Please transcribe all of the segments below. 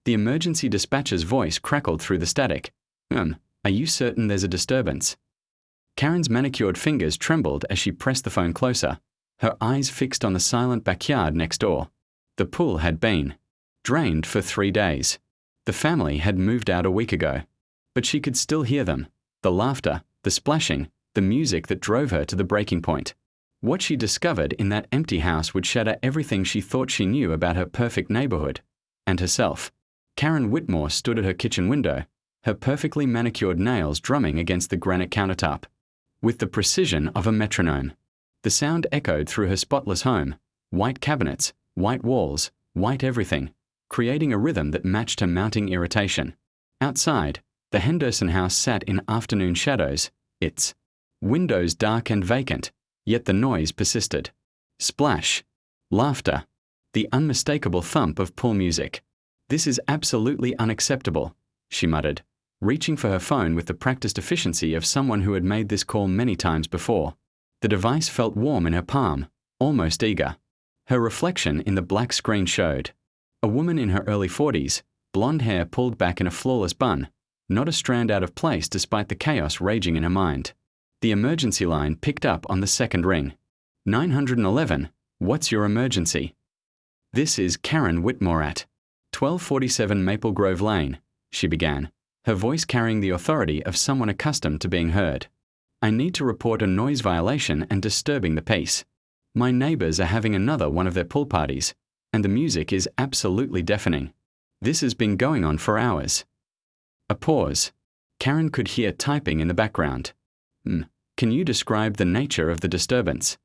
The emergency dispatcher's voice crackled through the static. Are you certain there's a disturbance? Karen's manicured fingers trembled as she pressed the phone closer, her eyes fixed on the silent backyard next door. The pool had been drained for 3 days. The family had moved out a week ago. But she could still hear them, the laughter, the splashing, the music that drove her to the breaking point. What she discovered in that empty house would shatter everything she thought she knew about her perfect neighborhood and herself. Karen Whitmore stood at her kitchen window, her perfectly manicured nails drumming against the granite countertop. With the precision of a metronome, the sound echoed through her spotless home, white cabinets, white walls, white everything, creating a rhythm that matched her mounting irritation. Outside, the Henderson house sat in afternoon shadows, its windows dark and vacant, yet the noise persisted. Splash, laughter, the unmistakable thump of pool music. "This is absolutely unacceptable," she muttered, reaching for her phone with the practiced efficiency of someone who had made this call many times before. The device felt warm in her palm, almost eager. Her reflection in the black screen showed a woman in her early 40s, blonde hair pulled back in a flawless bun, not a strand out of place despite the chaos raging in her mind. The emergency line picked up on the second ring. 911, what's your emergency? "This is Karen Whitmore at 1247 Maple Grove Lane," she began, her voice carrying the authority of someone accustomed to being heard. "I need to report a noise violation and disturbing the peace. My neighbors are having another one of their pool parties, and the music is absolutely deafening. This has been going on for hours." A pause. Karen could hear typing in the background. Can you describe the nature of the disturbance?"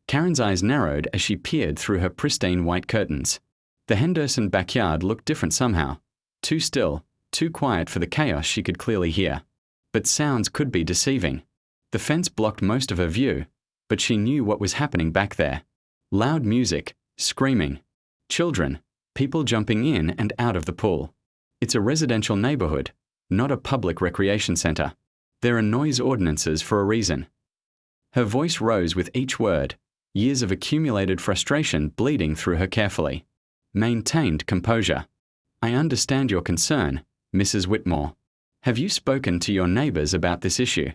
Karen's eyes narrowed as she peered through her pristine white curtains. The Henderson backyard looked different somehow. Too still, too quiet for the chaos she could clearly hear. But sounds could be deceiving. The fence blocked most of her view, but she knew what was happening back there. Loud music, screaming, children, people jumping in and out of the pool. It's a residential neighborhood, not a public recreation center. There are noise ordinances for a reason. Her voice rose with each word, years of accumulated frustration bleeding through her carefully. Maintained composure. "I understand your concern, Mrs. Whitmore. Have you spoken to your neighbors about this issue?"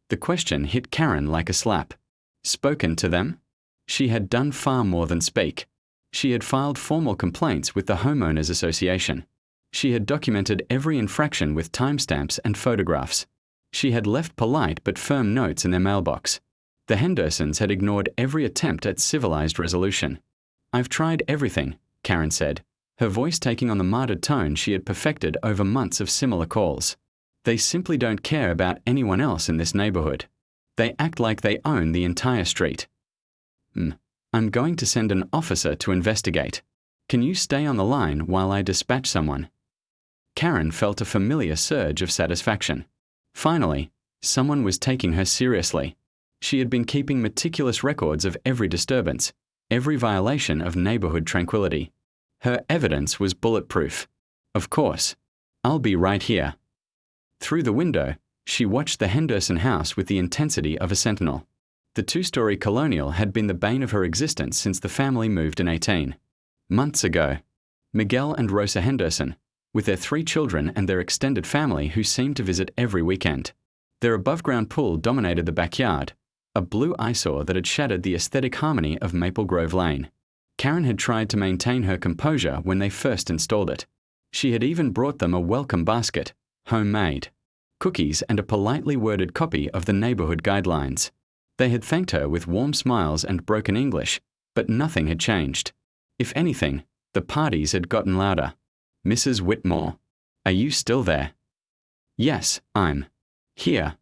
The question hit Karen like a slap. Spoken to them? She had done far more than speak. She had filed formal complaints with the Homeowners Association. She had documented every infraction with timestamps and photographs. She had left polite but firm notes in their mailbox. The Hendersons had ignored every attempt at civilized resolution. "I've tried everything," Karen said, her voice taking on the martyred tone she had perfected over months of similar calls. "They simply don't care about anyone else in this neighborhood. They act like they own the entire street." "I'm going to send an officer to investigate. Can you stay on the line while I dispatch someone?" Karen felt a familiar surge of satisfaction. Finally, someone was taking her seriously. She had been keeping meticulous records of every disturbance, every violation of neighborhood tranquility. Her evidence was bulletproof. "Of course. I'll be right here." Through the window, she watched the Henderson house with the intensity of a sentinel. The two-story colonial had been the bane of her existence since the family moved in 18 months ago. Miguel and Rosa Henderson, with their 3 children and their extended family who seemed to visit every weekend. Their above-ground pool dominated the backyard, a blue eyesore that had shattered the aesthetic harmony of Maple Grove Lane. Karen had tried to maintain her composure when they first installed it. She had even brought them a welcome basket, homemade, cookies and a politely worded copy of the neighborhood guidelines. They had thanked her with warm smiles and broken English, but nothing had changed. If anything, the parties had gotten louder. "Mrs. Whitmore, are you still there?" "Yes, I'm here."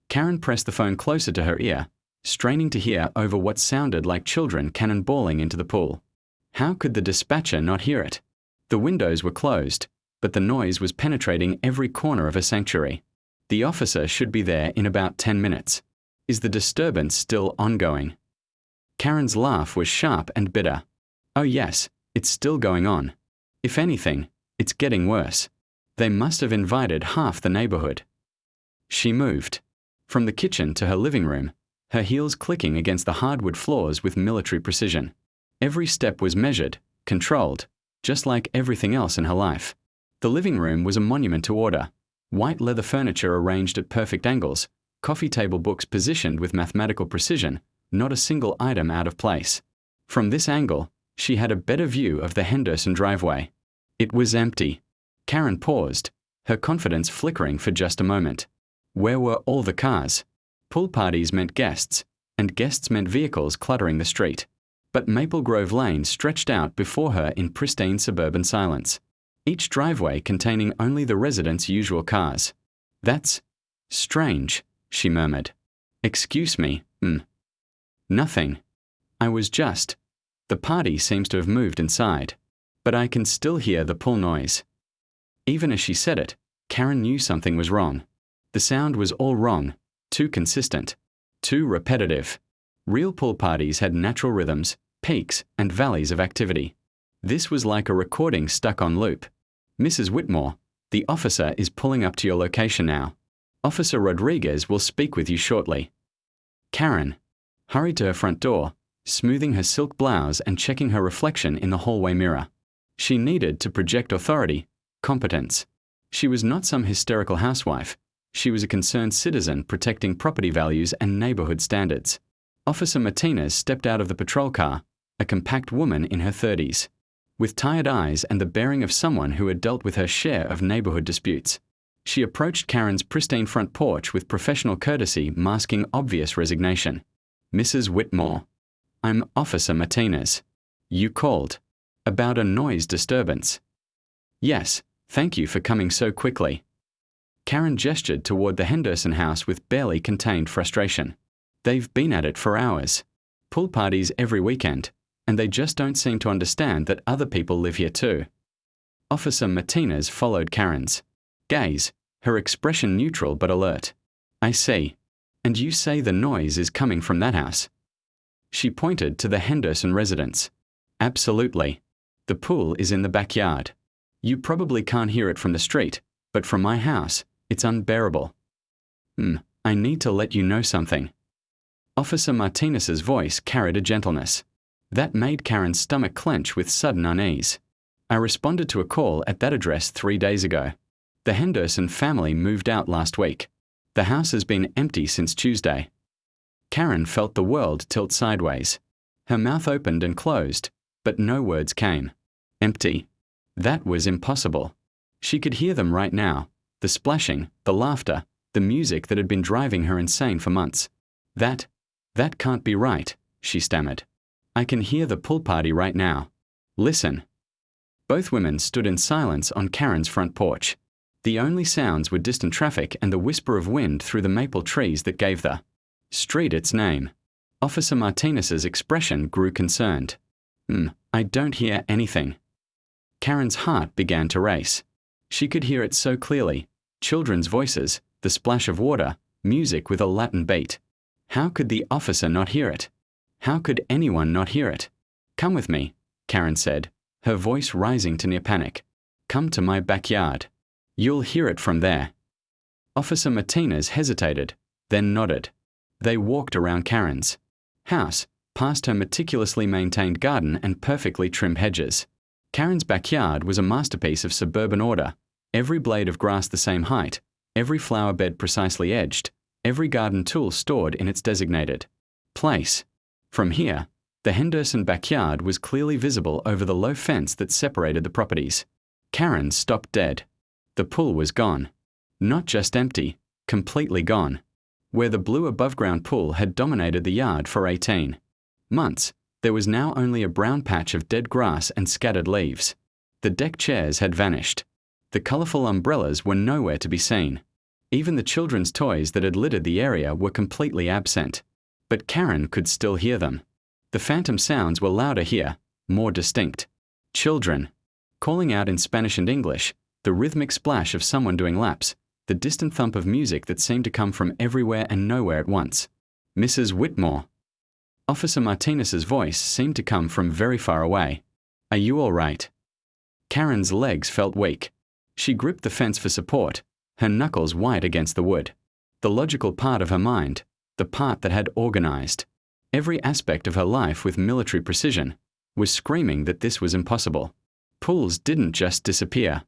Karen pressed the phone closer to her ear, straining to hear over what sounded like children cannonballing into the pool. How could the dispatcher not hear it? The windows were closed, but the noise was penetrating every corner of her sanctuary. The officer should be there in about 10 minutes. Is the disturbance still ongoing? Karen's laugh was sharp and bitter. "Oh yes, it's still going on. If anything, it's getting worse. They must have invited half the neighborhood." She moved. From the kitchen to her living room, her heels clicking against the hardwood floors with military precision. Every step was measured, controlled, just like everything else in her life. The living room was a monument to order. White leather furniture arranged at perfect angles, coffee table books positioned with mathematical precision, not a single item out of place. From this angle, she had a better view of the Henderson driveway. It was empty. Karen paused, her confidence flickering for just a moment. Where were all the cars? Pool parties meant guests, and guests meant vehicles cluttering the street. But Maple Grove Lane stretched out before her in pristine suburban silence, each driveway containing only the residents' usual cars. That's strange, she murmured. Excuse me, Nothing. I was just. The party seems to have moved inside, but I can still hear the pool noise. Even as she said it, Karen knew something was wrong. The sound was all wrong, too consistent, too repetitive. Real pool parties had natural rhythms, peaks, and valleys of activity. This was like a recording stuck on loop. Mrs. Whitmore, the officer is pulling up to your location now. Officer Rodriguez will speak with you shortly. Karen hurried to her front door, smoothing her silk blouse and checking her reflection in the hallway mirror. She needed to project authority, competence. She was not some hysterical housewife. She was a concerned citizen protecting property values and neighborhood standards. Officer Martinez stepped out of the patrol car, a compact woman in her 30s, with tired eyes and the bearing of someone who had dealt with her share of neighborhood disputes. She approached Karen's pristine front porch with professional courtesy masking obvious resignation. Mrs. Whitmore, I'm Officer Martinez. You called. About a noise disturbance. Yes, thank you for coming so quickly. Karen gestured toward the Henderson house with barely contained frustration. They've been at it for hours. Pool parties every weekend, and they just don't seem to understand that other people live here too. Officer Martinez followed Karen's gaze, her expression neutral but alert. I see. And you say the noise is coming from that house? She pointed to the Henderson residence. Absolutely. The pool is in the backyard. You probably can't hear it from the street, but from my house, it's unbearable. I need to let you know something. Officer Martinez's voice carried a gentleness that made Karen's stomach clench with sudden unease. I responded to a call at that address 3 days ago. The Henderson family moved out last week. The house has been empty since Tuesday. Karen felt the world tilt sideways. Her mouth opened and closed, but no words came. Empty. That was impossible. She could hear them right now, the splashing, the laughter, the music that had been driving her insane for months. That can't be right, she stammered. I can hear the pool party right now. Listen. Both women stood in silence on Karen's front porch. The only sounds were distant traffic and the whisper of wind through the maple trees that gave the street its name. Officer Martinez's expression grew concerned. I don't hear anything. Karen's heart began to race. She could hear it so clearly. Children's voices, the splash of water, music with a Latin beat. How could the officer not hear it? How could anyone not hear it? Come with me, Karen said, her voice rising to near panic. Come to my backyard. You'll hear it from there. Officer Martinez hesitated, then nodded. They walked around Karen's house, past her meticulously maintained garden and perfectly trimmed hedges. Karen's backyard was a masterpiece of suburban order, every blade of grass the same height, every flower bed precisely edged, every garden tool stored in its designated place. From here, the Henderson backyard was clearly visible over the low fence that separated the properties. Karen stopped dead. The pool was gone. Not just empty, completely gone. Where the blue above-ground pool had dominated the yard for 18 months, there was now only a brown patch of dead grass and scattered leaves. The deck chairs had vanished. The colorful umbrellas were nowhere to be seen. Even the children's toys that had littered the area were completely absent. But Karen could still hear them. The phantom sounds were louder here, more distinct. Children calling out in Spanish and English, the rhythmic splash of someone doing laps, the distant thump of music that seemed to come from everywhere and nowhere at once. Mrs. Whitmore. Officer Martinez's voice seemed to come from very far away. Are you all right? Karen's legs felt weak. She gripped the fence for support, her knuckles white against the wood. The logical part of her mind, the part that had organized every aspect of her life with military precision, was screaming that this was impossible. Pools didn't just disappear.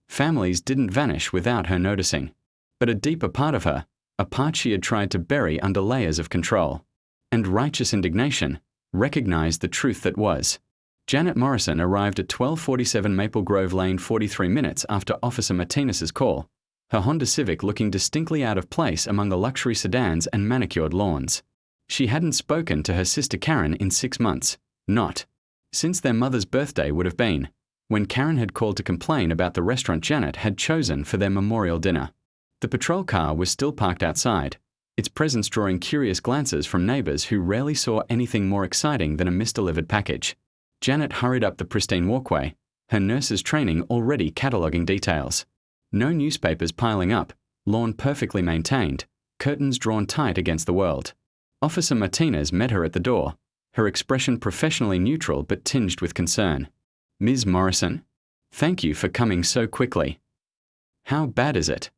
Families didn't vanish without her noticing. But a deeper part of her, a part she had tried to bury under layers of control and righteous indignation, recognized the truth that was. Janet Morrison arrived at 1247 Maple Grove Lane 43 minutes after Officer Martinez's call, her Honda Civic looking distinctly out of place among the luxury sedans and manicured lawns. She hadn't spoken to her sister Karen in 6 months, not since their mother's birthday would have been, when Karen had called to complain about the restaurant Janet had chosen for their memorial dinner. The patrol car was still parked outside, its presence drawing curious glances from neighbors who rarely saw anything more exciting than a misdelivered package. Janet hurried up the pristine walkway, her nurse's training already cataloging details. No newspapers piling up, lawn perfectly maintained, curtains drawn tight against the world. Officer Martinez met her at the door, her expression professionally neutral but tinged with concern. "Ms. Morrison? Thank you for coming so quickly. How bad is it?"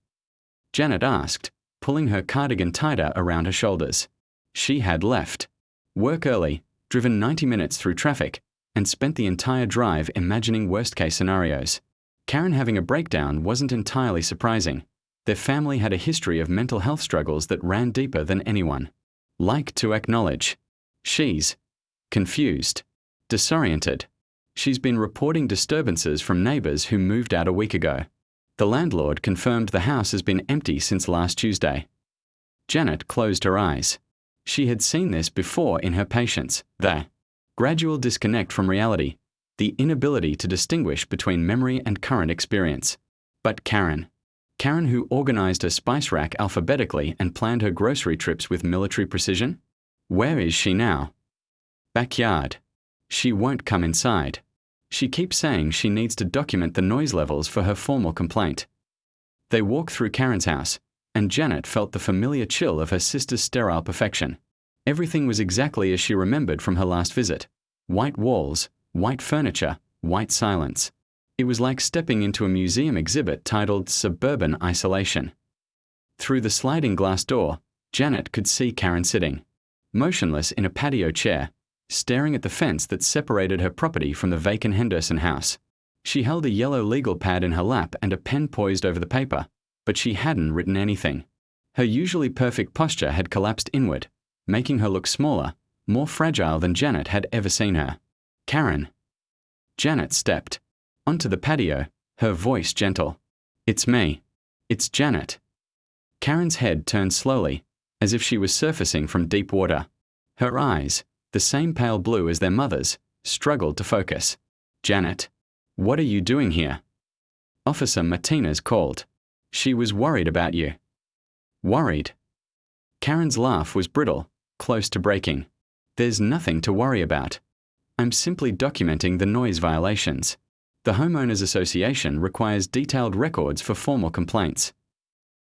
Janet asked, pulling her cardigan tighter around her shoulders. She had left work early, driven 90 minutes through traffic, and spent the entire drive imagining worst-case scenarios. Karen having a breakdown wasn't entirely surprising. Their family had a history of mental health struggles that ran deeper than anyone liked to acknowledge. She's confused, disoriented. She's been reporting disturbances from neighbors who moved out a week ago. The landlord confirmed the house has been empty since last Tuesday. Janet closed her eyes. She had seen this before in her patients, the gradual disconnect from reality, the inability to distinguish between memory and current experience. But Karen who organized her spice rack alphabetically and planned her grocery trips with military precision? Where is she now? Backyard. She won't come inside. She keeps saying she needs to document the noise levels for her formal complaint. They walk through Karen's house, and Janet felt the familiar chill of her sister's sterile perfection. Everything was exactly as she remembered from her last visit. White walls, white furniture, white silence. It was like stepping into a museum exhibit titled Suburban Isolation. Through the sliding glass door, Janet could see Karen sitting, motionless in a patio chair, staring at the fence that separated her property from the vacant Henderson house. She held a yellow legal pad in her lap and a pen poised over the paper, but she hadn't written anything. Her usually perfect posture had collapsed inward, making her look smaller, more fragile than Janet had ever seen her. Karen. Janet stepped onto the patio, her voice gentle. "It's me. It's Janet." Karen's head turned slowly, as if she was surfacing from deep water. Her eyes, the same pale blue as their mother's, struggled to focus. "Janet, what are you doing here?" Officer Martinez called. "She was worried about you." "Worried?" Karen's laugh was brittle, close to breaking. "There's nothing to worry about. I'm simply documenting the noise violations. The Homeowners Association requires detailed records for formal complaints."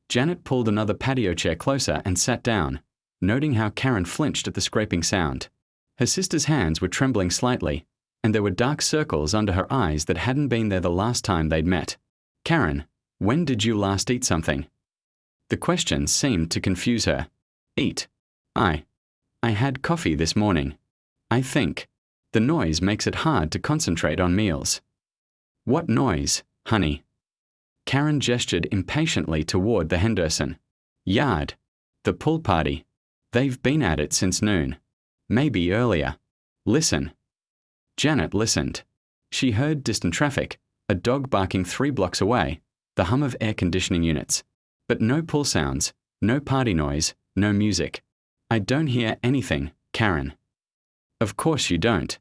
Janet pulled another patio chair closer and sat down, noting how Karen flinched at the scraping sound. Her sister's hands were trembling slightly, and there were dark circles under her eyes that hadn't been there the last time they'd met. "Karen, when did you last eat something?" The question seemed to confuse her. "Eat? I had coffee this morning. I think. The noise makes it hard to concentrate on meals." "What noise, honey?" Karen gestured impatiently toward the Henderson yard. "The pool party. They've been at it since noon. Maybe earlier. Listen." Janet listened. She heard distant traffic, a dog barking 3 blocks away, the hum of air conditioning units. But no pool sounds, no party noise, no music. "I don't hear anything, Karen." "Of course you don't."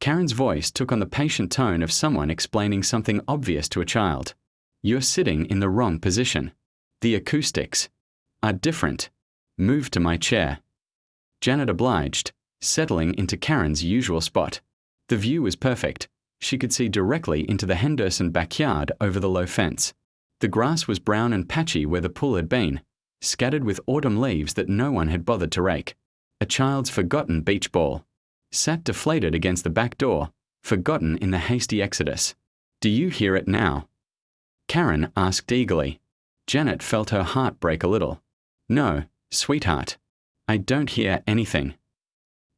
Karen's voice took on the patient tone of someone explaining something obvious to a child. "You're sitting in the wrong position. The acoustics are different. Move to my chair." Janet obliged, settling into Karen's usual spot. The view was perfect. She could see directly into the Henderson backyard over the low fence. The grass was brown and patchy where the pool had been, scattered with autumn leaves that no one had bothered to rake. A child's forgotten beach ball sat deflated against the back door, forgotten in the hasty exodus. "Do you hear it now?" Karen asked eagerly. Janet felt her heart break a little. "No, sweetheart. I don't hear anything."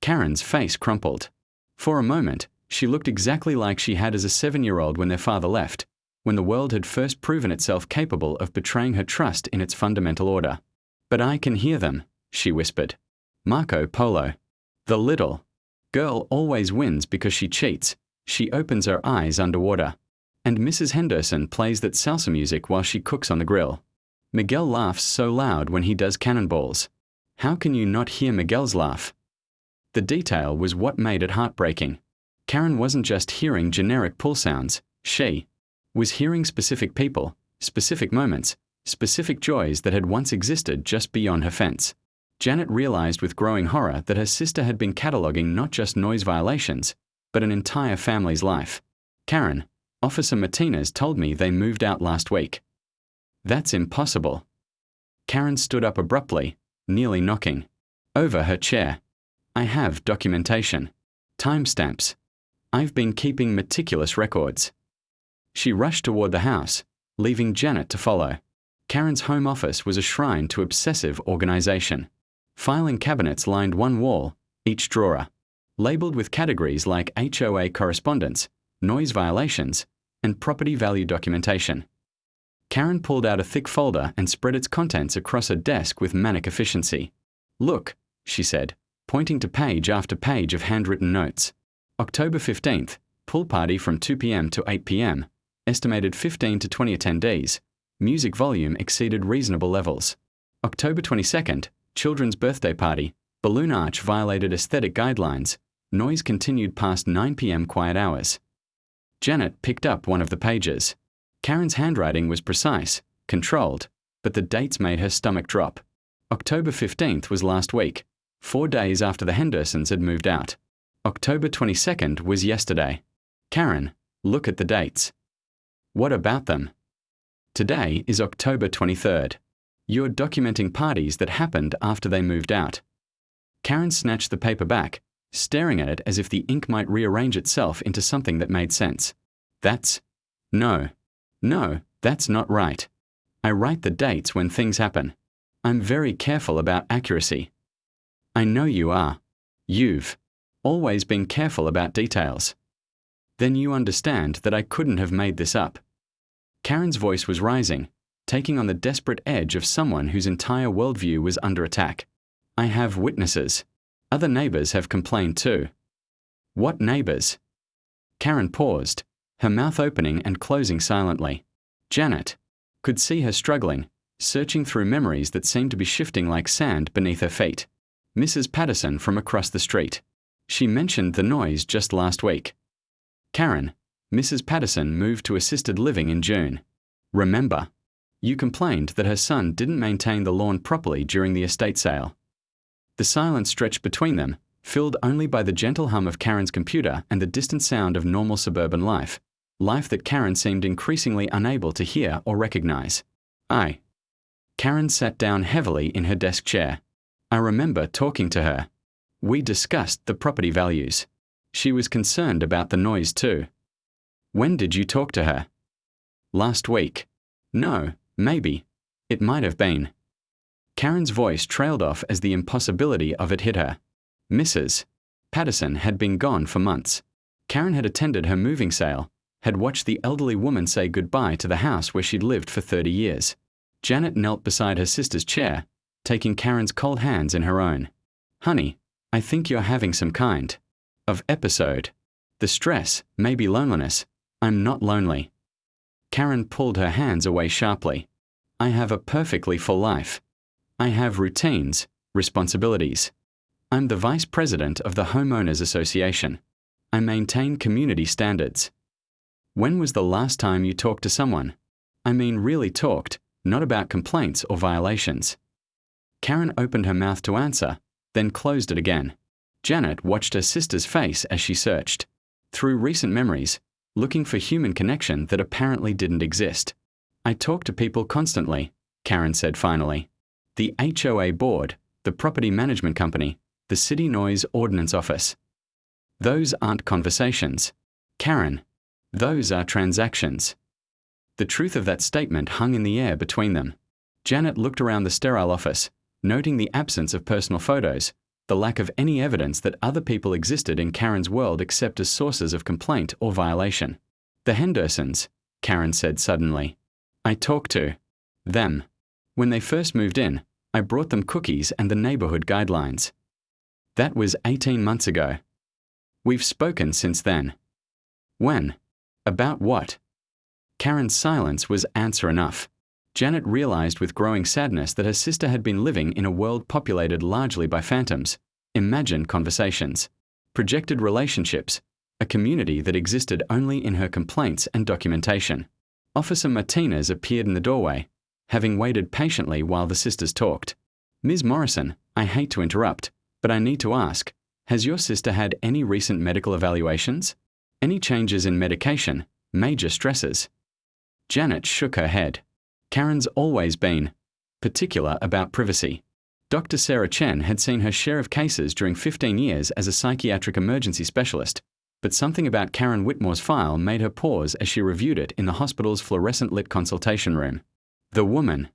Karen's face crumpled. For a moment, She looked exactly like she had as a 7-year-old when their father left, when the world had first proven itself capable of betraying her trust in its fundamental order. "But I can hear them," she whispered. Marco Polo. The little girl always wins because she cheats. She opens her eyes underwater. And Mrs. Henderson plays that salsa music while she cooks on the grill. Miguel laughs so loud when he does cannonballs. How can you not hear Miguel's laugh? The detail was what made it heartbreaking. Karen wasn't just hearing generic pull sounds. She was hearing specific people, specific moments, specific joys that had once existed just beyond her fence. Janet realized with growing horror that her sister had been cataloging not just noise violations, but an entire family's life. "Karen, Officer Martinez told me they moved out last week." "That's impossible." Karen stood up abruptly, nearly knocking over her chair. "I have documentation. Timestamps. I've been keeping meticulous records." She rushed toward the house, leaving Janet to follow. Karen's home office was a shrine to obsessive organization. Filing cabinets lined one wall, each drawer, labeled with categories like HOA correspondence, noise violations, and property value documentation. Karen pulled out a thick folder and spread its contents across her desk with manic efficiency. "Look," she said, pointing to page after page of handwritten notes. October 15th, pool party from 2 p.m. to 8 p.m., estimated 15 to 20 attendees, music volume exceeded reasonable levels. October 22nd, children's birthday party, balloon arch violated aesthetic guidelines, noise continued past 9 p.m. quiet hours. Janet picked up one of the pages. Karen's handwriting was precise, controlled, but the dates made her stomach drop. October 15th was last week, 4 days after the Hendersons had moved out. October 22nd was yesterday. "Karen, look at the dates." "What about them?" "Today is October 23rd. You're documenting parties that happened after they moved out." Karen snatched the paper back, staring at it as if the ink might rearrange itself into something that made sense. No, that's not right. I write the dates when things happen. I'm very careful about accuracy." "I know you are. You've always been careful about details." "Then you understand that I couldn't have made this up." Karen's voice was rising, taking on the desperate edge of someone whose entire worldview was under attack. "I have witnesses. Other neighbors have complained too." "What neighbors?" Karen paused, her mouth opening and closing silently. Janet could see her struggling, searching through memories that seemed to be shifting like sand beneath her feet. Mrs. Patterson from across the street. She mentioned the noise just last week. "Karen, Mrs. Patterson moved to assisted living in June. Remember, you complained that her son didn't maintain the lawn properly during the estate sale." The silence stretched between them, filled only by the gentle hum of Karen's computer and the distant sound of normal suburban life that Karen seemed increasingly unable to hear or recognize. Karen sat down heavily in her desk chair. "I remember talking to her. We discussed the property values. She was concerned about the noise too." "When did you talk to her?" "Last week." "No, maybe. It might have been." Karen's voice trailed off as the impossibility of it hit her. Mrs. Patterson had been gone for months. Karen had attended her moving sale, had watched the elderly woman say goodbye to the house where she'd lived for 30 years. Janet knelt beside her sister's chair, taking Karen's cold hands in her own. "Honey, I think you're having some kind of episode. The stress, maybe loneliness. I'm not lonely." Karen pulled her hands away sharply. "I have a perfectly full life. I have routines, responsibilities. I'm the vice president of the Homeowners Association. I maintain community standards." "When was the last time you talked to someone? I mean really talked, not about complaints or violations." Karen opened her mouth to answer, then closed it again. Janet watched her sister's face as she searched through recent memories, looking for human connection that apparently didn't exist. "I talk to people constantly," Karen said finally. "The HOA board, the property management company, the city noise ordinance office. Those aren't conversations. Karen, those are transactions." The truth of that statement hung in the air between them. Janet looked around the sterile office, noting the absence of personal photos, the lack of any evidence that other people existed in Karen's world except as sources of complaint or violation. The Hendersons, Karen said suddenly. I talked to them. When they first moved in, I brought them cookies and the neighborhood guidelines. That was 18 months ago. We've spoken since then. When? About what? Karen's silence was answer enough. Janet realized with growing sadness that her sister had been living in a world populated largely by phantoms, imagined conversations, projected relationships, a community that existed only in her complaints and documentation. Officer Martinez appeared in the doorway, having waited patiently while the sisters talked. Ms. Morrison, I hate to interrupt, but I need to ask, has your sister had any recent medical evaluations? Any changes in medication, major stresses? Janet shook her head. Karen's always been particular about privacy. Dr. Sarah Chen had seen her share of cases during 15 years as a psychiatric emergency specialist, but something about Karen Whitmore's file made her pause as she reviewed it in the hospital's fluorescent-lit consultation room. The woman,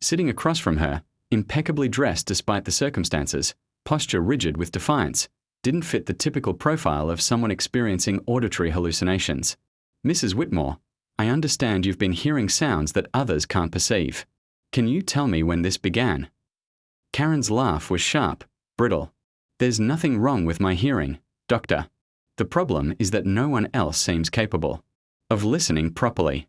sitting across from her, impeccably dressed despite the circumstances, posture rigid with defiance, didn't fit the typical profile of someone experiencing auditory hallucinations. Mrs. Whitmore, I understand you've been hearing sounds that others can't perceive. Can you tell me when this began? Karen's laugh was sharp, brittle. There's nothing wrong with my hearing, doctor. The problem is that no one else seems capable of listening properly.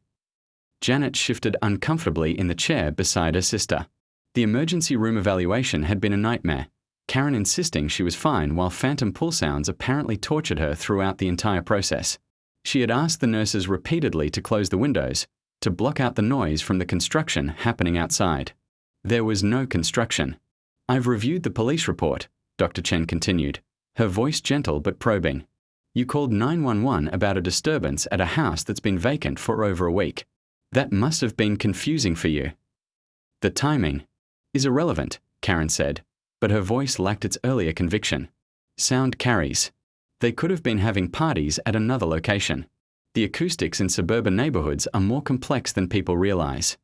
Janet shifted uncomfortably in the chair beside her sister. The emergency room evaluation had been a nightmare, Karen insisting she was fine while phantom pull sounds apparently tortured her throughout the entire process. She had asked the nurses repeatedly to close the windows, to block out the noise from the construction happening outside. There was no construction. I've reviewed the police report, Dr. Chen continued, her voice gentle but probing. You called 911 about a disturbance at a house that's been vacant for over a week. That must have been confusing for you. The timing is irrelevant, Karen said, but her voice lacked its earlier conviction. Sound carries. They could have been having parties at another location. The acoustics in suburban neighborhoods are more complex than people realize.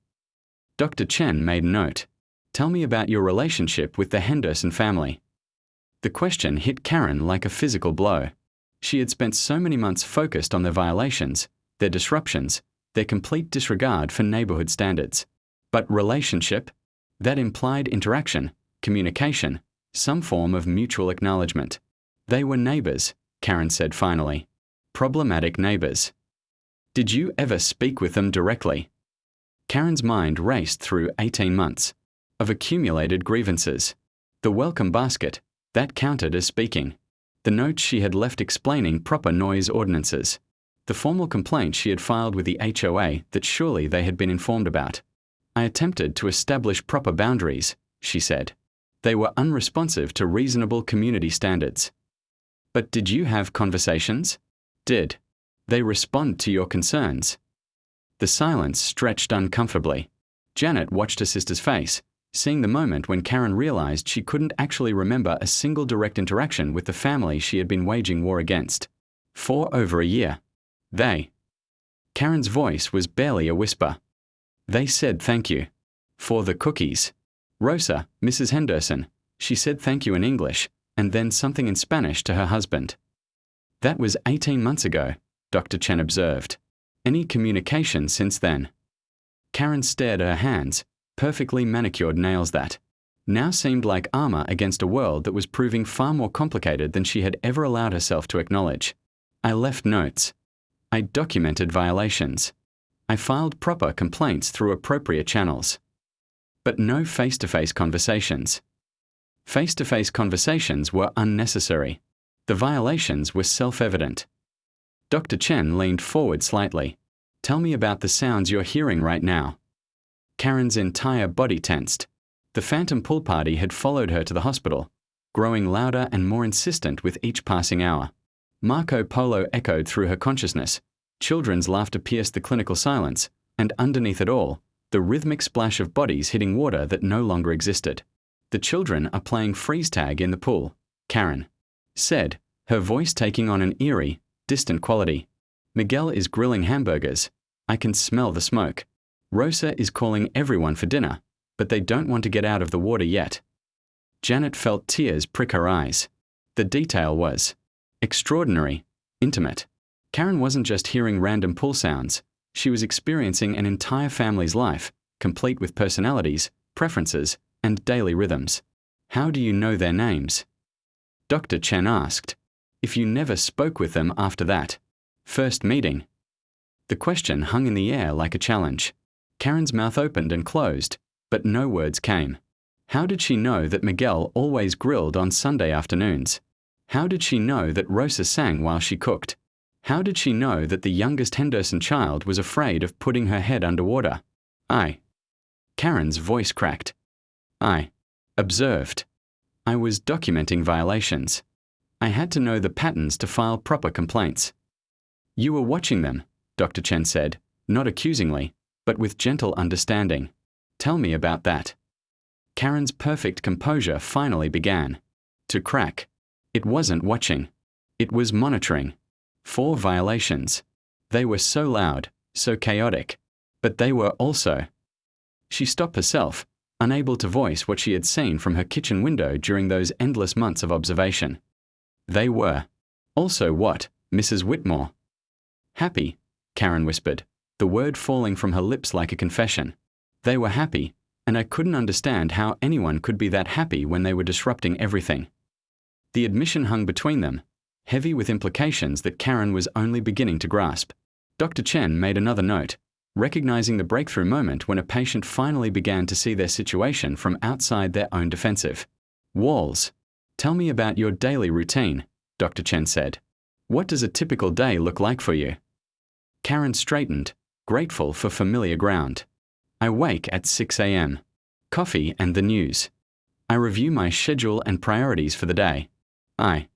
Dr. Chen made note. Tell me about your relationship with the Henderson family. The question hit Karen like a physical blow. She had spent so many months focused on their violations, their disruptions, their complete disregard for neighborhood standards. But relationship? That implied interaction, communication, some form of mutual acknowledgement. They were neighbors, Karen said finally. Problematic neighbors. Did you ever speak with them directly? Karen's mind raced through 18 months of accumulated grievances. The welcome basket, that counted as speaking. The notes she had left explaining proper noise ordinances. The formal complaint she had filed with the HOA that surely they had been informed about. I attempted to establish proper boundaries, she said. They were unresponsive to reasonable community standards. But did you have conversations? Did they respond to your concerns? The silence stretched uncomfortably. Janet watched her sister's face, seeing the moment when Karen realized she couldn't actually remember a single direct interaction with the family she had been waging war against. For over a year. They. Karen's voice was barely a whisper. They said thank you. For the cookies. Rosa, Mrs. Henderson, she said thank you in English, and then something in Spanish to her husband. That was 18 months ago, Dr. Chen observed. Any communication since then? Karen stared at her hands, perfectly manicured nails that now seemed like armor against a world that was proving far more complicated than she had ever allowed herself to acknowledge. I left notes. I documented violations. I filed proper complaints through appropriate channels. But no face-to-face conversations. Face-to-face conversations were unnecessary. The violations were self-evident. Dr. Chen leaned forward slightly. Tell me about the sounds you're hearing right now. Karen's entire body tensed. The phantom pool party had followed her to the hospital, growing louder and more insistent with each passing hour. Marco Polo echoed through her consciousness. Children's laughter pierced the clinical silence, and underneath it all, the rhythmic splash of bodies hitting water that no longer existed. The children are playing freeze tag in the pool, Karen said, her voice taking on an eerie, distant quality. Miguel is grilling hamburgers. I can smell the smoke. Rosa is calling everyone for dinner, but they don't want to get out of the water yet. Janet felt tears prick her eyes. The detail was extraordinary, intimate. Karen wasn't just hearing random pull sounds. She was experiencing an entire family's life, complete with personalities, preferences, and daily rhythms. How do you know their names? Dr. Chen asked. If you never spoke with them after that first meeting. The question hung in the air like a challenge. Karen's mouth opened and closed, but no words came. How did she know that Miguel always grilled on Sunday afternoons? How did she know that Rosa sang while she cooked? How did she know that the youngest Henderson child was afraid of putting her head underwater? Karen's voice cracked. I observed. I was documenting violations. I had to know the patterns to file proper complaints. You were watching them, Dr. Chen said, not accusingly, but with gentle understanding. Tell me about that. Karen's perfect composure finally began to crack. It wasn't watching. It was monitoring. 4 violations. They were so loud, so chaotic, but they were also. She stopped herself, unable to voice what she had seen from her kitchen window during those endless months of observation. They were. Also what, Mrs. Whitmore? Happy, Karen whispered, the word falling from her lips like a confession. They were happy, and I couldn't understand how anyone could be that happy when they were disrupting everything. The admission hung between them, heavy with implications that Karen was only beginning to grasp. Dr. Chen made another note, recognizing the breakthrough moment when a patient finally began to see their situation from outside their own defensive walls. Tell me about your daily routine, Dr. Chen said. What does a typical day look like for you? Karen straightened, grateful for familiar ground. I wake at 6 a.m. Coffee and the news. I review my schedule and priorities for the day. I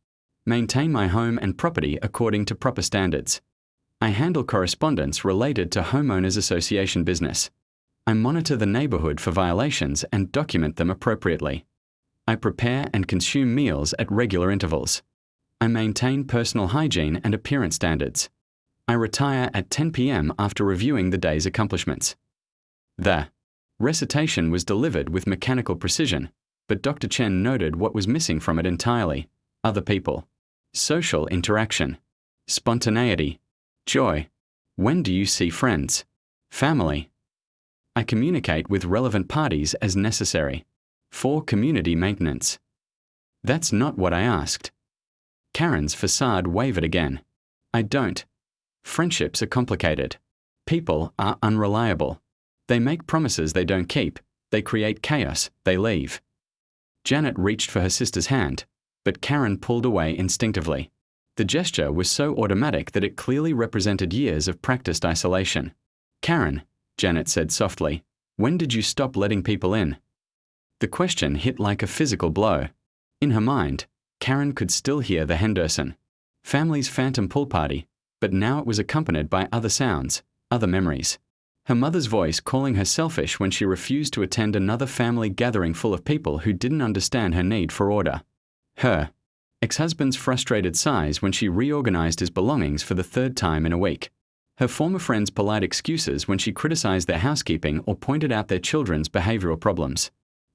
maintain my home and property according to proper standards. I handle correspondence related to homeowners association business. I monitor the neighborhood for violations and document them appropriately. I prepare and consume meals at regular intervals. I maintain personal hygiene and appearance standards. I retire at 10 p.m. after reviewing the day's accomplishments. The recitation was delivered with mechanical precision, but Dr. Chen noted what was missing from it entirely: other people, social interaction, spontaneity, joy. When do you see friends? Family. I communicate with relevant parties as necessary. For community maintenance. That's not what I asked. Karen's facade wavered again. I don't. Friendships are complicated. People are unreliable. They make promises they don't keep. They create chaos. They leave. Janet reached for her sister's hand, but Karen pulled away instinctively. The gesture was so automatic that it clearly represented years of practiced isolation. Karen, Janet said softly, when did you stop letting people in? The question hit like a physical blow. In her mind, Karen could still hear the Henderson family's phantom pool party, but now it was accompanied by other sounds, other memories. Her mother's voice calling her selfish when she refused to attend another family gathering full of people who didn't understand her need for order. Her ex-husband's frustrated sighs when she reorganized his belongings for the 3rd time in a week. Her former friend's polite excuses when she criticized their housekeeping or pointed out their children's behavioral problems.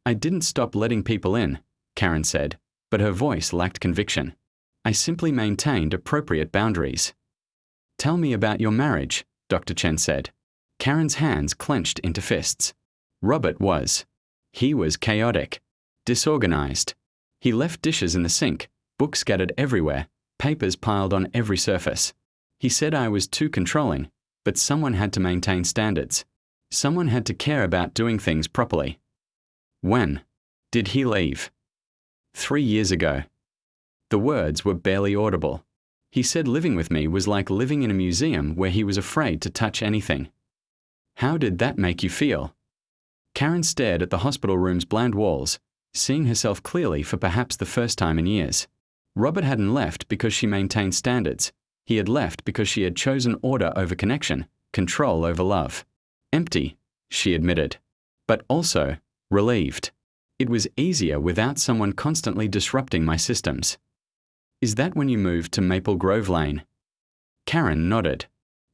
I didn't stop letting people in, Karen said, but her voice lacked conviction. I simply maintained appropriate boundaries. Tell me about your marriage, Dr. Chen said. Karen's hands clenched into fists. Robert was. He was chaotic, disorganized. He left dishes in the sink, books scattered everywhere, papers piled on every surface. He said I was too controlling, but someone had to maintain standards. Someone had to care about doing things properly. When did he leave? 3 years ago. The words were barely audible. He said living with me was like living in a museum where he was afraid to touch anything. How did that make you feel? Karen stared at the hospital room's bland walls, seeing herself clearly for perhaps the first time in years. Robert hadn't left because she maintained standards. He had left because she had chosen order over connection, control over love. Empty, she admitted, but also relieved. It was easier without someone constantly disrupting my systems. Is that when you moved to Maple Grove Lane? Karen nodded.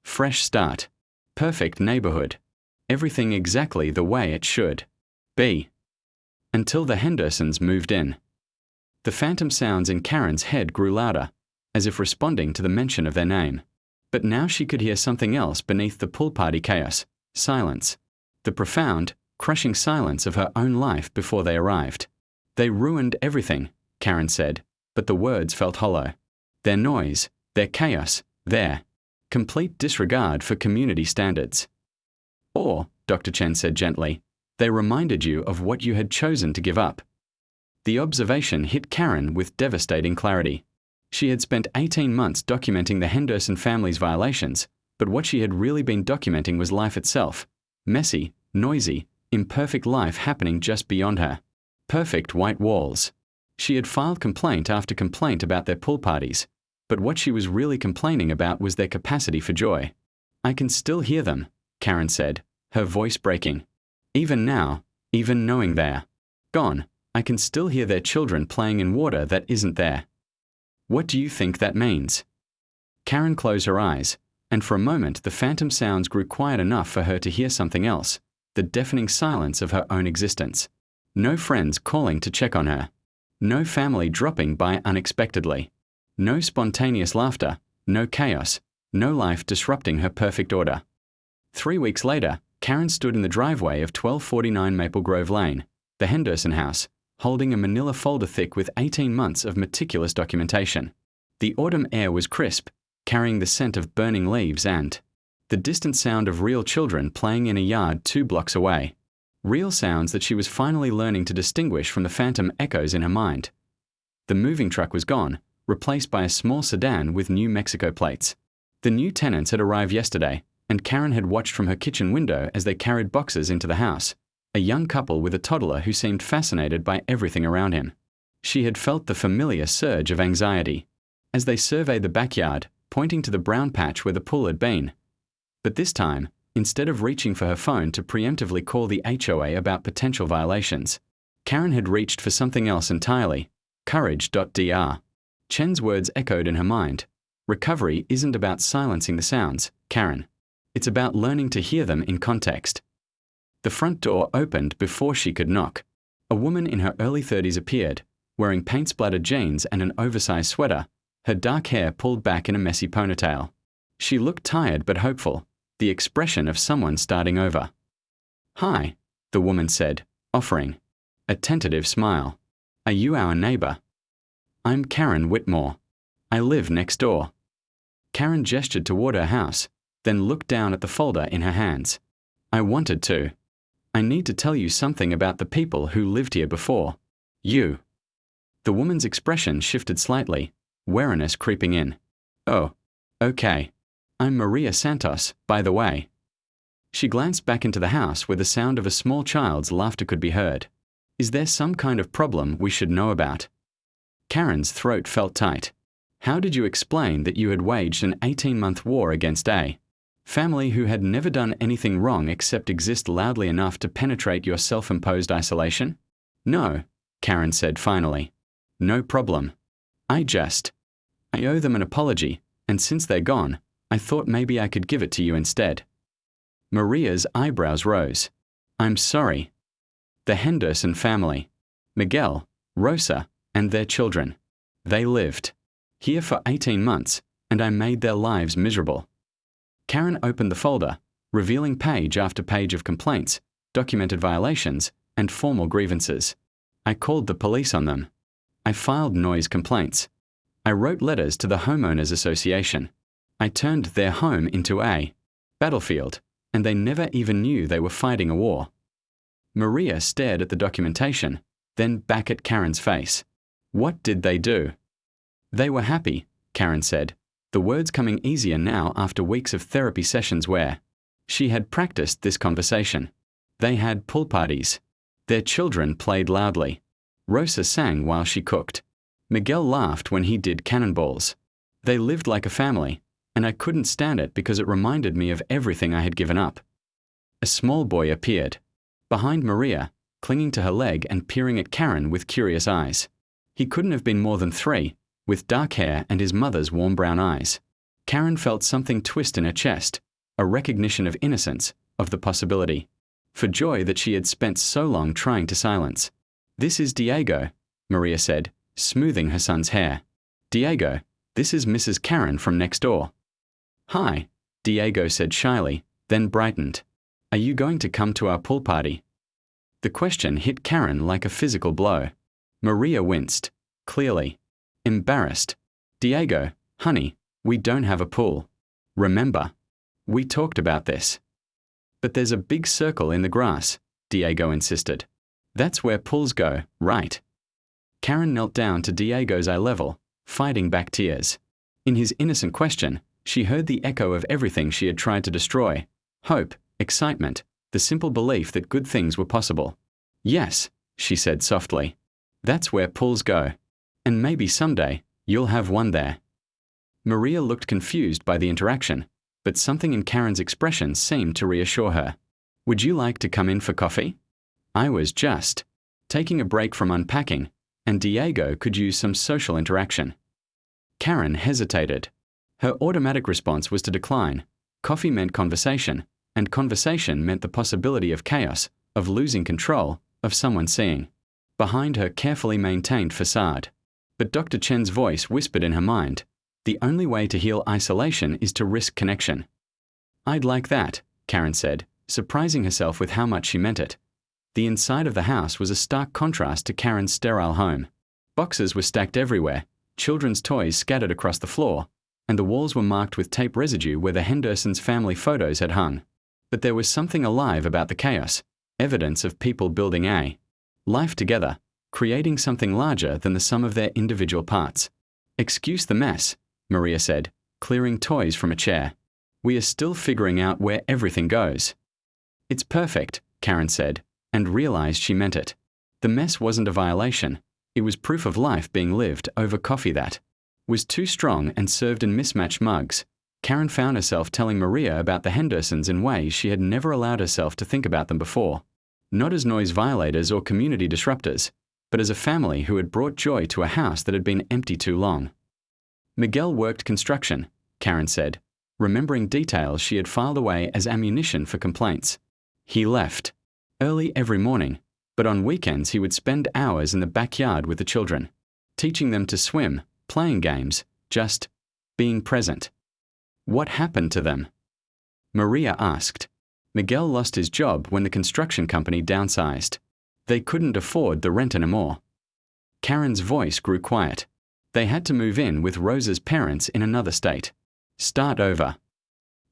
Fresh start. Perfect neighborhood. Everything exactly the way it should be. until the Hendersons moved in. The phantom sounds in Karen's head grew louder, as if responding to the mention of their name. But now she could hear something else beneath the pool party chaos: silence. The profound, crushing silence of her own life before they arrived. They ruined everything, Karen said, but the words felt hollow. Their noise, their chaos, their complete disregard for community standards. Or, Dr. Chen said gently, they reminded you of what you had chosen to give up. The observation hit Karen with devastating clarity. She had spent 18 months documenting the Henderson family's violations, but what she had really been documenting was life itself. Messy, noisy, imperfect life happening just beyond her. Perfect white walls. She had filed complaint after complaint about their pool parties, but what she was really complaining about was their capacity for joy. I can still hear them, Karen said, her voice breaking. Even now, even knowing they're gone, I can still hear their children playing in water that isn't there. What do you think that means? Karen closed her eyes, and for a moment the phantom sounds grew quiet enough for her to hear something else, the deafening silence of her own existence. No friends calling to check on her. No family dropping by unexpectedly. No spontaneous laughter, no chaos, no life disrupting her perfect order. 3 weeks later, Karen stood in the driveway of 1249 Maple Grove Lane, the Henderson house, holding a manila folder thick with 18 months of meticulous documentation. The autumn air was crisp, carrying the scent of burning leaves and the distant sound of real children playing in a yard 2 blocks away. Real sounds that she was finally learning to distinguish from the phantom echoes in her mind. The moving truck was gone, replaced by a small sedan with New Mexico plates. The new tenants had arrived yesterday, and Karen had watched from her kitchen window as they carried boxes into the house. A young couple with a toddler who seemed fascinated by everything around him. She had felt the familiar surge of anxiety as they surveyed the backyard, pointing to the brown patch where the pool had been. But this time, instead of reaching for her phone to preemptively call the HOA about potential violations, Karen had reached for something else entirely: courage.dr. Chen's words echoed in her mind. Recovery isn't about silencing the sounds, Karen. It's about learning to hear them in context. The front door opened before she could knock. A woman in her early 30s appeared, wearing paint-splattered jeans and an oversized sweater, her dark hair pulled back in a messy ponytail. She looked tired but hopeful, the expression of someone starting over. "Hi," the woman said, offering a tentative smile. "Are you our neighbor?" "I'm Karen Whitmore. I live next door." Karen gestured toward her house, then looked down at the folder in her hands. "I wanted to. I need to tell you something about the people who lived here before you." The woman's expression shifted slightly, wariness creeping in. "Oh, okay. I'm Maria Santos, by the way." She glanced back into the house where the sound of a small child's laughter could be heard. "Is there some kind of problem we should know about?" Karen's throat felt tight. How did you explain that you had waged an 18-month war against a family who had never done anything wrong except exist loudly enough to penetrate your self-imposed isolation? "No," Karen said finally. "No problem. I owe them an apology, and since they're gone, I thought maybe I could give it to you instead." Maria's eyebrows rose. "I'm sorry." The Henderson family. Miguel, Rosa, and their children. They lived here for 18 months, and I made their lives miserable. Karen opened the folder, revealing page after page of complaints, documented violations, and formal grievances. I called the police on them. I filed noise complaints. I wrote letters to the Homeowners Association. I turned their home into a battlefield, and they never even knew they were fighting a war. Maria stared at the documentation, then back at Karen's face. What did they do? "They were happy," Karen said, the words coming easier now after weeks of therapy sessions where she had practiced this conversation. They had pool parties. Their children played loudly. Rosa sang while she cooked. Miguel laughed when he did cannonballs. They lived like a family, and I couldn't stand it because it reminded me of everything I had given up. A small boy appeared, behind Maria, clinging to her leg and peering at Karen with curious eyes. He couldn't have been more than 3, with dark hair and his mother's warm brown eyes. Karen felt something twist in her chest, a recognition of innocence, of the possibility, for joy that she had spent so long trying to silence. "This is Diego," Maria said, smoothing her son's hair. "Diego, this is Mrs. Karen from next door." "Hi," Diego said shyly, then brightened. "Are you going to come to our pool party?" The question hit Karen like a physical blow. Maria winced, clearly embarrassed. "Diego, honey, we don't have a pool. Remember? We talked about this." "But there's a big circle in the grass," Diego insisted. "That's where pools go, right?" Karen knelt down to Diego's eye level, fighting back tears. In his innocent question, she heard the echo of everything she had tried to destroy: hope, excitement, the simple belief that good things were possible. "Yes," she said softly. "That's where pools go. And maybe someday, you'll have one there." Maria looked confused by the interaction, but something in Karen's expression seemed to reassure her. "Would you like to come in for coffee? I was just taking a break from unpacking, and Diego could use some social interaction." Karen hesitated. Her automatic response was to decline. Coffee meant conversation, and conversation meant the possibility of chaos, of losing control, of someone seeing behind her carefully maintained facade. But Dr. Chen's voice whispered in her mind, "The only way to heal isolation is to risk connection." "I'd like that," Karen said, surprising herself with how much she meant it. The inside of the house was a stark contrast to Karen's sterile home. Boxes were stacked everywhere, children's toys scattered across the floor, and the walls were marked with tape residue where the Hendersons' family photos had hung. But there was something alive about the chaos, evidence of people building a life together, creating something larger than the sum of their individual parts. "Excuse the mess," Maria said, clearing toys from a chair. "We are still figuring out where everything goes." "It's perfect," Karen said, and realized she meant it. The mess wasn't a violation. It was proof of life being lived over coffee that was too strong and served in mismatched mugs. Karen found herself telling Maria about the Hendersons in ways she had never allowed herself to think about them before. Not as noise violators or community disruptors, but as a family who had brought joy to a house that had been empty too long. "Miguel worked construction," Karen said, remembering details she had filed away as ammunition for complaints. "He left early every morning, but on weekends he would spend hours in the backyard with the children, teaching them to swim, playing games, just being present." "What happened to them?" Maria asked. "Miguel lost his job when the construction company downsized. They couldn't afford the rent anymore." Karen's voice grew quiet. "They had to move in with Rosa's parents in another state. Start over."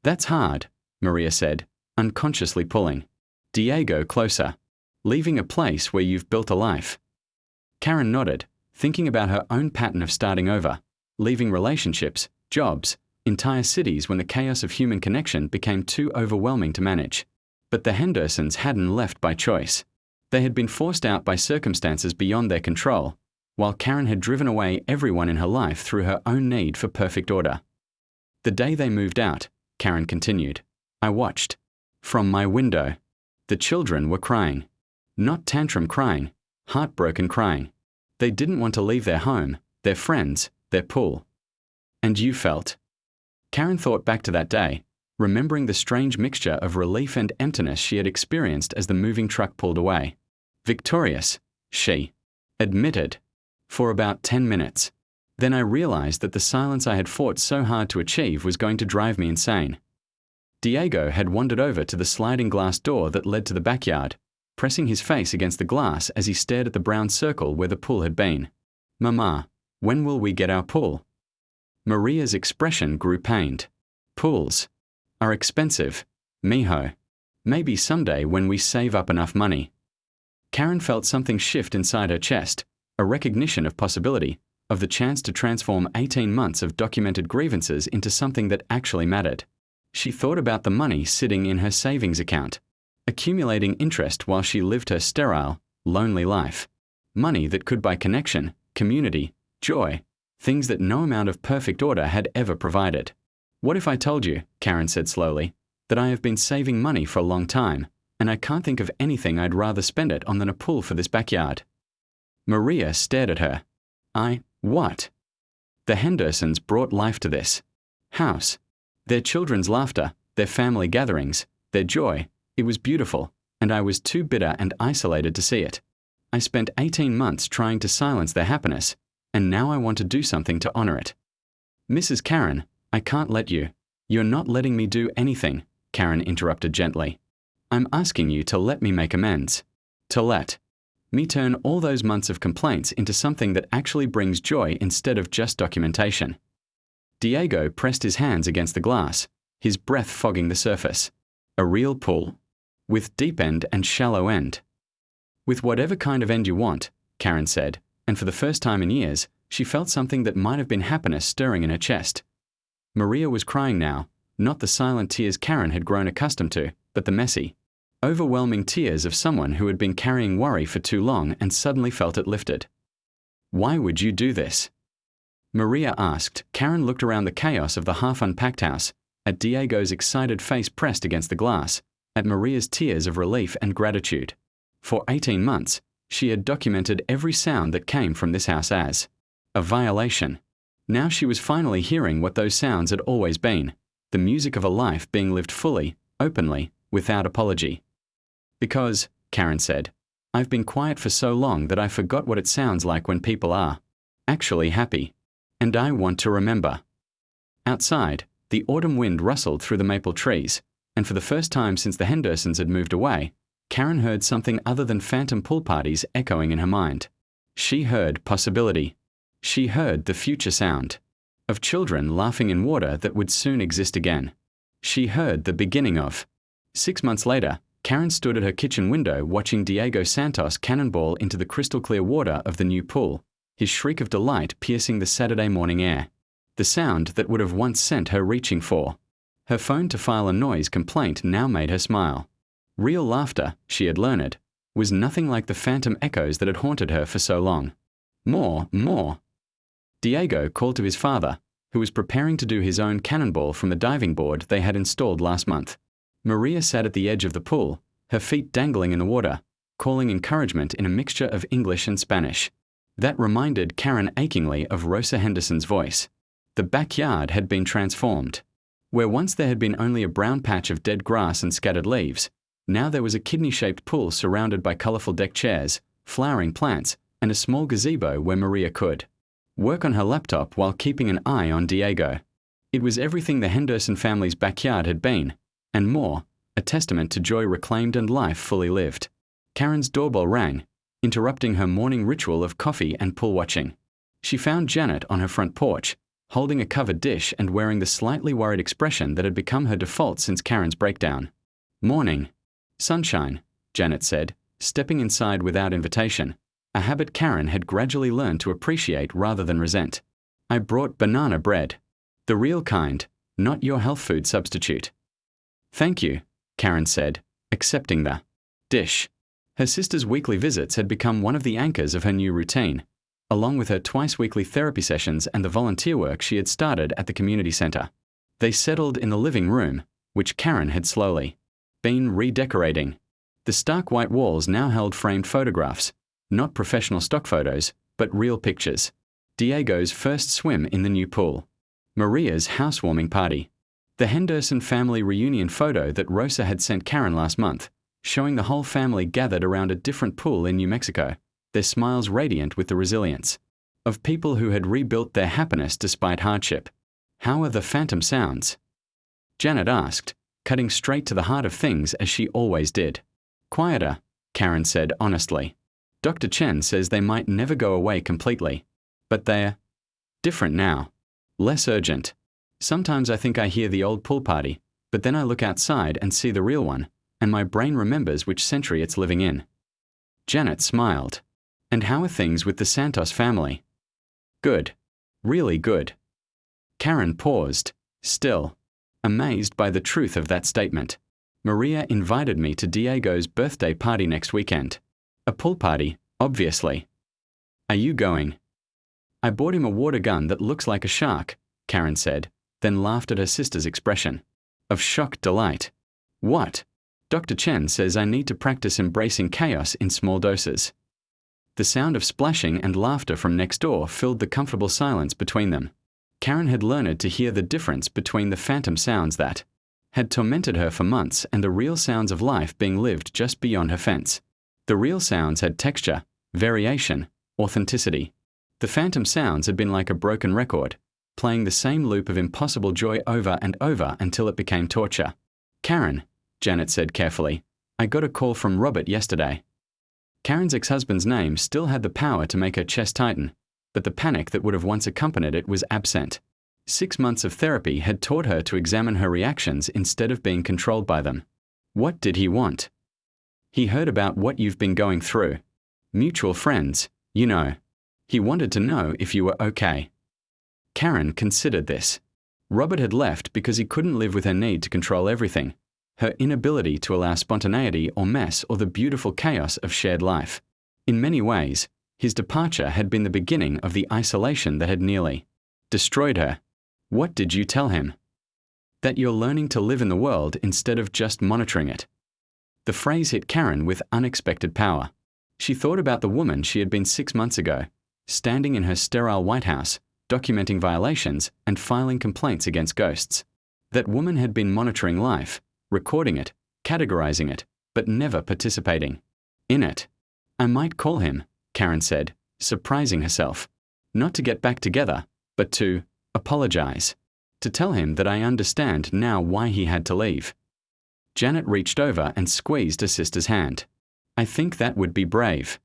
"That's hard," Maria said, unconsciously pulling Diego closer. "Leaving a place where you've built a life." Karen nodded, thinking about her own pattern of starting over, leaving relationships, jobs, entire cities when the chaos of human connection became too overwhelming to manage. But the Hendersons hadn't left by choice. They had been forced out by circumstances beyond their control, while Karen had driven away everyone in her life through her own need for perfect order. "The day they moved out," Karen continued, "I watched from my window. The children were crying. Not tantrum crying, heartbroken crying. They didn't want to leave their home, their friends, their pool." "And you felt?" Karen thought back to that day, remembering the strange mixture of relief and emptiness she had experienced as the moving truck pulled away. "Victorious," she admitted, "for about 10 minutes. Then I realized that the silence I had fought so hard to achieve was going to drive me insane." Diego had wandered over to the sliding glass door that led to the backyard, pressing his face against the glass as he stared at the brown circle where the pool had been. "Mama, when will we get our pool?" Maria's expression grew pained. "Pools are expensive, mijo. Maybe someday when we save up enough money." Karen felt something shift inside her chest, a recognition of possibility, of the chance to transform 18 months of documented grievances into something that actually mattered. She thought about the money sitting in her savings account, accumulating interest while she lived her sterile, lonely life. Money that could buy connection, community, joy, things that no amount of perfect order had ever provided. "What if I told you," Karen said slowly, "that I have been saving money for a long time, and I can't think of anything I'd rather spend it on than a pool for this backyard?" Maria stared at her. What?" The Hendersons brought life to this house. Their children's laughter, their family gatherings, their joy. It was beautiful, and I was too bitter and isolated to see it. I spent 18 months trying to silence their happiness, and now I want to do something to honor it. Mrs. Karen, I can't let you. You're not letting me do anything, Karen interrupted gently. I'm asking you to let me make amends. To let me turn all those months of complaints into something that actually brings joy instead of just documentation. Diego pressed his hands against the glass, his breath fogging the surface. A real pool. With deep end and shallow end. With whatever kind of end you want, Karen said, and for the first time in years, she felt something that might have been happiness stirring in her chest. Maria was crying now, not the silent tears Karen had grown accustomed to, but the messy, overwhelming tears of someone who had been carrying worry for too long and suddenly felt it lifted. Why would you do this? Maria asked. Karen looked around the chaos of the half-unpacked house, at Diego's excited face pressed against the glass, at Maria's tears of relief and gratitude. For 18 months, she had documented every sound that came from this house as a violation. Now she was finally hearing what those sounds had always been, the music of a life being lived fully, openly, without apology. Because, Karen said, I've been quiet for so long that I forgot what it sounds like when people are actually happy. And I want to remember. Outside, the autumn wind rustled through the maple trees, and for the first time since the Hendersons had moved away, Karen heard something other than phantom pool parties echoing in her mind. She heard possibility. She heard the future sound of children laughing in water that would soon exist again. She heard the beginning of. 6 months later, Karen stood at her kitchen window watching Diego Santos cannonball into the crystal-clear water of the new pool, his shriek of delight piercing the Saturday morning air. The sound that would have once sent her reaching for her phone to file a noise complaint now made her smile. Real laughter, she had learned, was nothing like the phantom echoes that had haunted her for so long. More. Diego called to his father, who was preparing to do his own cannonball from the diving board they had installed last month. Maria sat at the edge of the pool, her feet dangling in the water, calling encouragement in a mixture of English and Spanish. That reminded Karen achingly of Rosa Henderson's voice. The backyard had been transformed. Where once there had been only a brown patch of dead grass and scattered leaves, now there was a kidney-shaped pool surrounded by colourful deck chairs, flowering plants, and a small gazebo where Maria could work on her laptop while keeping an eye on Diego. It was everything the Henderson family's backyard had been, and more, a testament to joy reclaimed and life fully lived. Karen's doorbell rang, interrupting her morning ritual of coffee and pool watching. She found Janet on her front porch, holding a covered dish and wearing the slightly worried expression that had become her default since Karen's breakdown. Morning. Sunshine, Janet said, stepping inside without invitation, a habit Karen had gradually learned to appreciate rather than resent. I brought banana bread. The real kind, not your health food substitute. Thank you, Karen said, accepting the dish. Her sister's weekly visits had become one of the anchors of her new routine, along with her twice-weekly therapy sessions and the volunteer work she had started at the community center. They settled in the living room, which Karen had slowly been redecorating. The stark white walls now held framed photographs, not professional stock photos, but real pictures. Diego's first swim in the new pool. Maria's housewarming party. The Henderson family reunion photo that Rosa had sent Karen last month, showing the whole family gathered around a different pool in New Mexico, their smiles radiant with the resilience of people who had rebuilt their happiness despite hardship. How are the phantom sounds? Janet asked, cutting straight to the heart of things as she always did. Quieter, Karen said honestly. Dr. Chen says they might never go away completely, but they're different now, less urgent. Sometimes I think I hear the old pool party, but then I look outside and see the real one, and my brain remembers which century it's living in. Janet smiled. And how are things with the Santos family? Good. Really good. Karen paused, still amazed by the truth of that statement. Maria invited me to Diego's birthday party next weekend. A pool party, obviously. Are you going? I bought him a water gun that looks like a shark, Karen said, then laughed at her sister's expression of shocked delight. What? Dr. Chen says I need to practice embracing chaos in small doses. The sound of splashing and laughter from next door filled the comfortable silence between them. Karen had learned to hear the difference between the phantom sounds that had tormented her for months and the real sounds of life being lived just beyond her fence. The real sounds had texture, variation, authenticity. The phantom sounds had been like a broken record, playing the same loop of impossible joy over and over until it became torture. "Karen," Janet said carefully, "I got a call from Robert yesterday." Karen's ex-husband's name still had the power to make her chest tighten, but the panic that would have once accompanied it was absent. 6 months of therapy had taught her to examine her reactions instead of being controlled by them. What did he want? He heard about what you've been going through. Mutual friends, you know. He wanted to know if you were okay. Karen considered this. Robert had left because he couldn't live with her need to control everything, her inability to allow spontaneity or mess or the beautiful chaos of shared life. In many ways, his departure had been the beginning of the isolation that had nearly destroyed her. What did you tell him? That you're learning to live in the world instead of just monitoring it. The phrase hit Karen with unexpected power. She thought about the woman she had been 6 months ago, standing in her sterile White House, documenting violations and filing complaints against ghosts. That woman had been monitoring life, recording it, categorizing it, but never participating in it. "I might call him," Karen said, surprising herself. "Not to get back together, but to apologize. To tell him that I understand now why he had to leave." Janet reached over and squeezed her sister's hand. "I think that would be brave."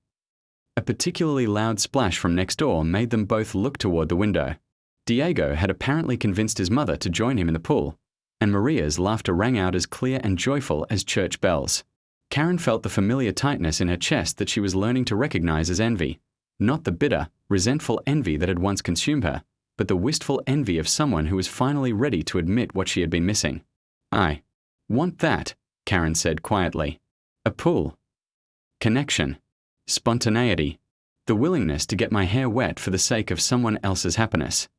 A particularly loud splash from next door made them both look toward the window. Diego had apparently convinced his mother to join him in the pool, and Maria's laughter rang out as clear and joyful as church bells. Karen felt the familiar tightness in her chest that she was learning to recognize as envy, not the bitter, resentful envy that had once consumed her, but the wistful envy of someone who was finally ready to admit what she had been missing. "I want that," Karen said quietly. "A pool. Connection. Spontaneity. The willingness to get my hair wet for the sake of someone else's happiness."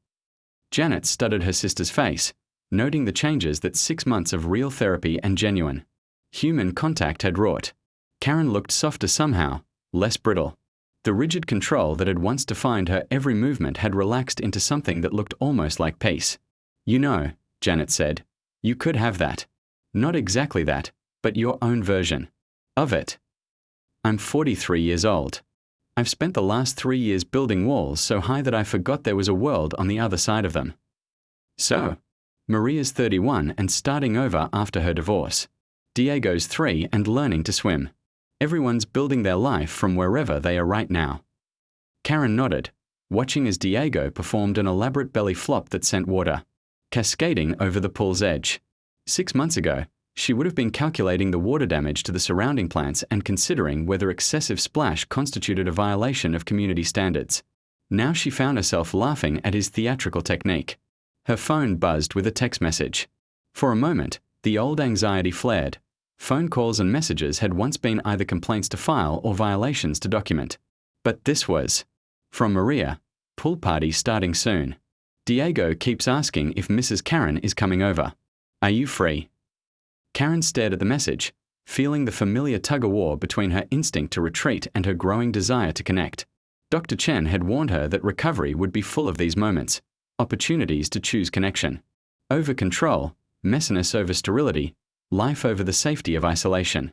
Janet studied her sister's face, noting the changes that 6 months of real therapy and genuine human contact had wrought. Karen looked softer somehow, less brittle. The rigid control that had once defined her every movement had relaxed into something that looked almost like peace. "You know," Janet said, "you could have that. Not exactly that, but your own version of it. I'm 43 years old. I've spent the last 3 years building walls so high that I forgot there was a world on the other side of them." So, Maria's 31 and starting over after her divorce. Diego's 3 and learning to swim. Everyone's building their life from wherever they are right now. Karen nodded, watching as Diego performed an elaborate belly flop that sent water cascading over the pool's edge. 6 months ago, she would have been calculating the water damage to the surrounding plants and considering whether excessive splash constituted a violation of community standards. Now she found herself laughing at his theatrical technique. Her phone buzzed with a text message. For a moment, the old anxiety flared. Phone calls and messages had once been either complaints to file or violations to document. But this was from Maria, "Pool party starting soon. Diego keeps asking if Mrs. Karen is coming over. Are you free?" Karen stared at the message, feeling the familiar tug-of-war between her instinct to retreat and her growing desire to connect. Dr. Chen had warned her that recovery would be full of these moments, opportunities to choose connection. Over control, messiness over sterility, life over the safety of isolation.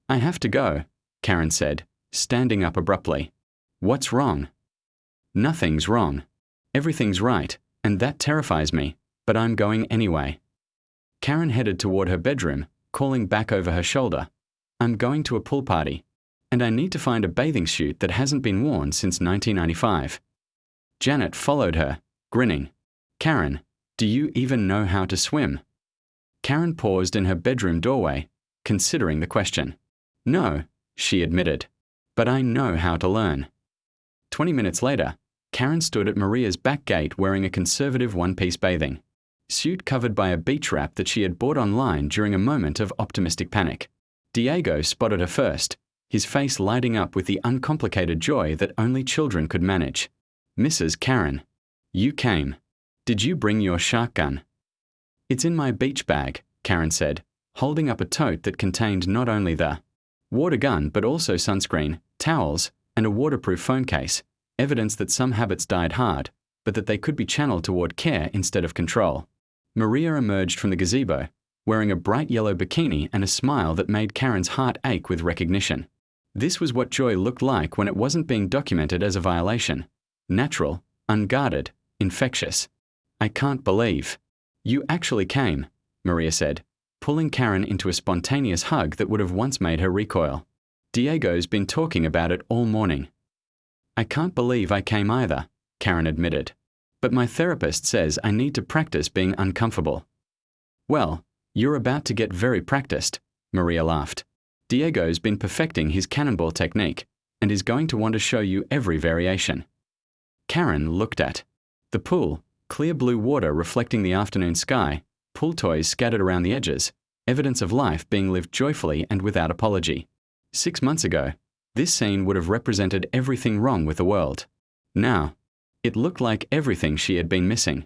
"I have to go," Karen said, standing up abruptly. "What's wrong?" "Nothing's wrong. Everything's right, and that terrifies me, but I'm going anyway." Karen headed toward her bedroom, calling back over her shoulder, "I'm going to a pool party, and I need to find a bathing suit that hasn't been worn since 1995. Janet followed her, grinning. "Karen, do you even know how to swim?" Karen paused in her bedroom doorway, considering the question. "No," she admitted, "but I know how to learn." 20 minutes later, Karen stood at Maria's back gate wearing a conservative one-piece bathing suit covered by a beach wrap that she had bought online during a moment of optimistic panic. Diego spotted her first, his face lighting up with the uncomplicated joy that only children could manage. "Mrs. Karen, you came. Did you bring your shark gun?" "It's in my beach bag," Karen said, holding up a tote that contained not only the water gun but also sunscreen, towels, and a waterproof phone case, evidence that some habits died hard, but that they could be channeled toward care instead of control. Maria emerged from the gazebo, wearing a bright yellow bikini and a smile that made Karen's heart ache with recognition. This was what joy looked like when it wasn't being documented as a violation. Natural, unguarded, infectious. I can't believe. You actually came, Maria said, pulling Karen into a spontaneous hug that would have once made her recoil. Diego's been talking about it all morning. I can't believe I came either, Karen admitted. But my therapist says I need to practice being uncomfortable. Well, you're about to get very practiced, Maria laughed. Diego's been perfecting his cannonball technique and is going to want to show you every variation. Karen looked at the pool, clear blue water reflecting the afternoon sky, pool toys scattered around the edges, evidence of life being lived joyfully and without apology. 6 months ago, this scene would have represented everything wrong with the world. Now, it looked like everything she had been missing.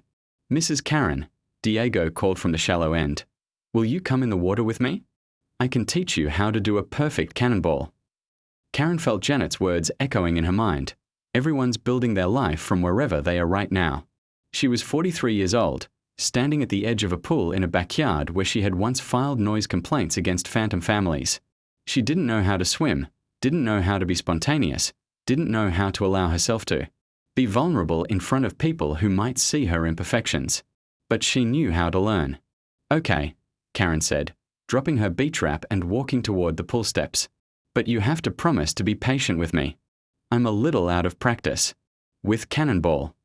Mrs. Karen, Diego called from the shallow end. Will you come in the water with me? I can teach you how to do a perfect cannonball. Karen felt Janet's words echoing in her mind. Everyone's building their life from wherever they are right now. She was 43 years old, standing at the edge of a pool in a backyard where she had once filed noise complaints against phantom families. She didn't know how to swim, didn't know how to be spontaneous, didn't know how to allow herself to be vulnerable in front of people who might see her imperfections. But she knew how to learn. Okay, Karen said, dropping her beach wrap and walking toward the pool steps. But you have to promise to be patient with me. I'm a little out of practice. With cannonball.